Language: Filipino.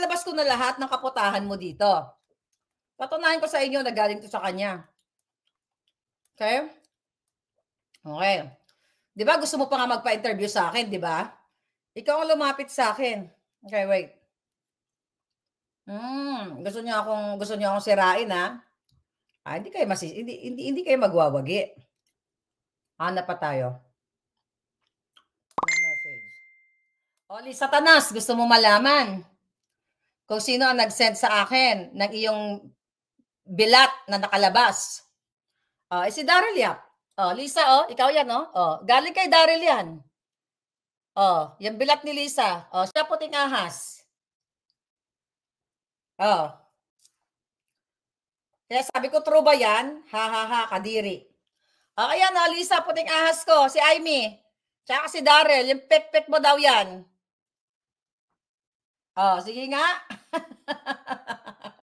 nilabas ko na lahat ng kaputahan mo dito. Patunayan ko sa inyo na galing to sa kanya. Okay? Okay. Di ba gusto mo pa nga magpa-interview sa akin, di ba? Ikaw ang lumapit sa akin. Okay, wait. Gusto niyo akong sirain, ha? Hindi kayo hindi kayo magwawagi. Hanap pa tayo. Message. Oli Satanas, gusto mo malaman kung sino ang nag-send sa akin ng iyong bilat na nakalabas? Si Daryl Yap. Lisa, ikaw yan, galing kay Daryl yan. Yung bilat ni Lisa. Siya puting ahas. Kaya sabi ko, true ba yan? Ha, kadiri. Ayan, Lisa, puting ahas ko. Si Amy. Tsaka si Daryl, yung pek-pek mo daw yan. Sige nga.